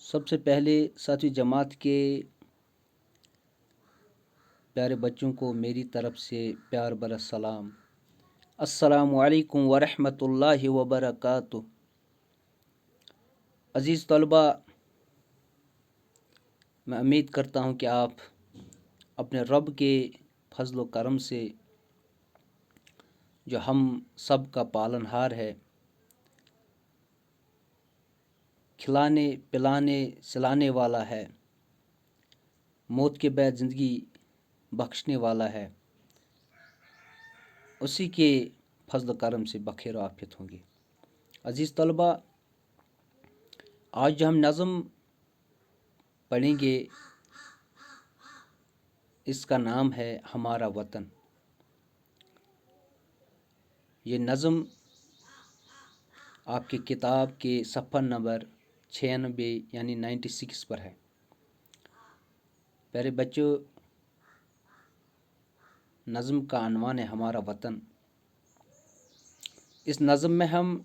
سب سے پہلے ساتویں جماعت کے پیارے بچوں کو میری طرف سے پیار بھرا سلام۔ السلام علیکم ورحمۃ اللہ وبرکاتہ۔ عزیز طلبہ، میں امید کرتا ہوں کہ آپ اپنے رب کے فضل و کرم سے، جو ہم سب کا پالن ہار ہے، کھلانے پلانے سلانے والا ہے، موت کے بعد زندگی بخشنے والا ہے، اسی کے فضل و کرم سے بخیر و عافیت ہوں گے۔ عزیز طلبہ، آج جو ہم نظم پڑھیں گے اس کا نام ہے ہمارا وطن۔ یہ نظم آپ کی کتاب کے صفحہ نمبر 96 یعنی 96 پر ہے۔ پیارے بچوں، نظم کا عنوان ہے ہمارا وطن۔ اس نظم میں ہم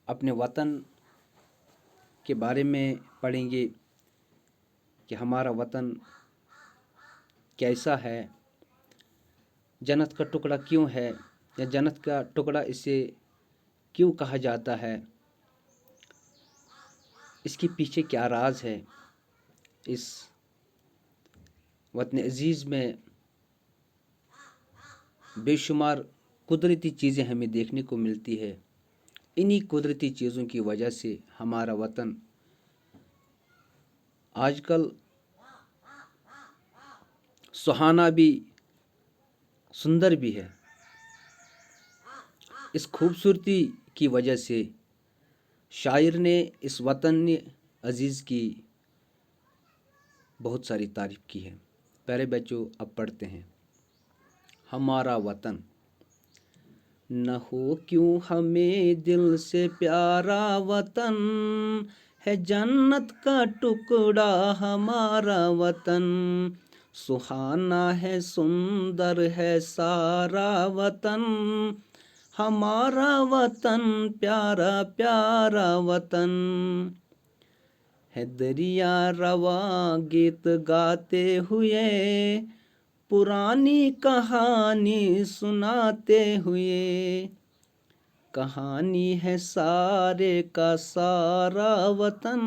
اپنے وطن کے بارے میں پڑھیں گے کہ ہمارا وطن کیسا ہے، جنت کا ٹکڑا کیوں ہے، یا جنت کا ٹکڑا اسے کیوں کہا جاتا ہے، اس کے پیچھے کیا راز ہے۔ اس وطن عزیز میں بے شمار قدرتی چیزیں ہمیں دیکھنے کو ملتی ہے۔ انہی قدرتی چیزوں کی وجہ سے ہمارا وطن آج کل سہانا بھی سندر بھی ہے۔ اس خوبصورتی کی وجہ سے شاعر نے اس وطن عزیز کی بہت ساری تعریف کی ہے۔ پیارے بچوں، اب پڑھتے ہیں۔ ہمارا وطن نہ ہو کیوں ہمیں دل سے پیارا وطن، ہے جنت کا ٹکڑا ہمارا وطن، سہانا ہے سندر ہے سارا وطن، ہمارا وطن پیارا پیارا وطن، ہے دریا رواں گیت گاتے ہوئے، پرانی کہانی سناتے ہوئے، کہانی ہے سارے کا سارا وطن،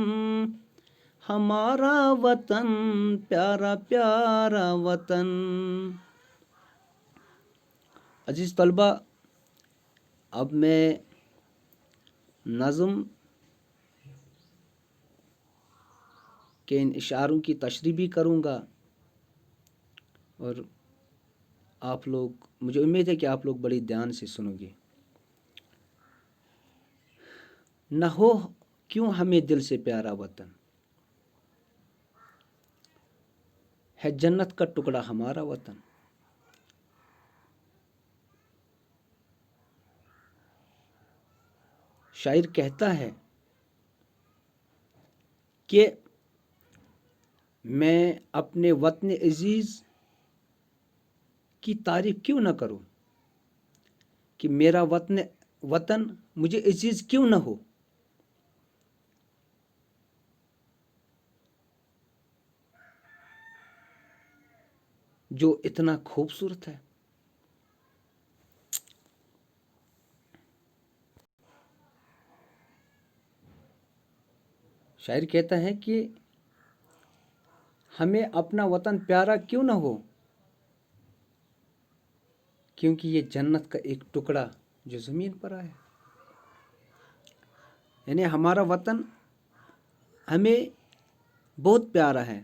ہمارا وطن پیارا پیارا وطن۔ عزیز طلبہ، اب میں نظم کے ان اشاروں کی تشریح بھی کروں گا، اور آپ لوگ، مجھے امید ہے کہ آپ لوگ بڑی دھیان سے سنو گے۔ نہ ہو کیوں ہمیں دل سے پیارا وطن، ہے جنت کا ٹکڑا ہمارا وطن، شاعر کہتا ہے کہ میں اپنے وطن عزیز کی تعریف کیوں نہ کروں، کہ میرا وطن مجھے عزیز کیوں نہ ہو۔ جو اتنا خوبصورت ہے۔ شاعر کہتا ہے کہ ہمیں اپنا وطن پیارا کیوں نہ ہو، کیونکہ یہ جنت کا ایک ٹکڑا جو زمین پر آیا، یعنی ہمارا وطن ہمیں بہت پیارا ہے۔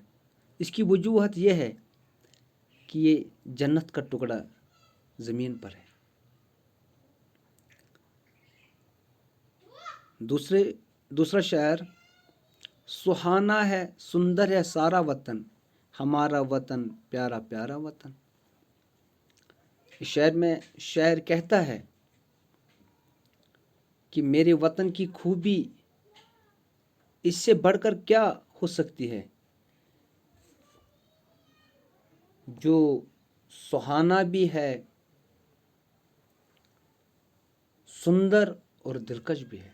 اس کی وجوہات یہ ہے کہ یہ جنت کا ٹکڑا زمین پر ہے۔ دوسرا شعر، سہانا ہے سندر ہے سارا وطن، ہمارا وطن پیارا پیارا وطن۔ اس شعر میں شاعر کہتا ہے کہ میرے وطن کی خوبی اس سے بڑھ کر کیا ہو سکتی ہے، جو سہانا بھی ہے، سندر اور دلکش بھی ہے۔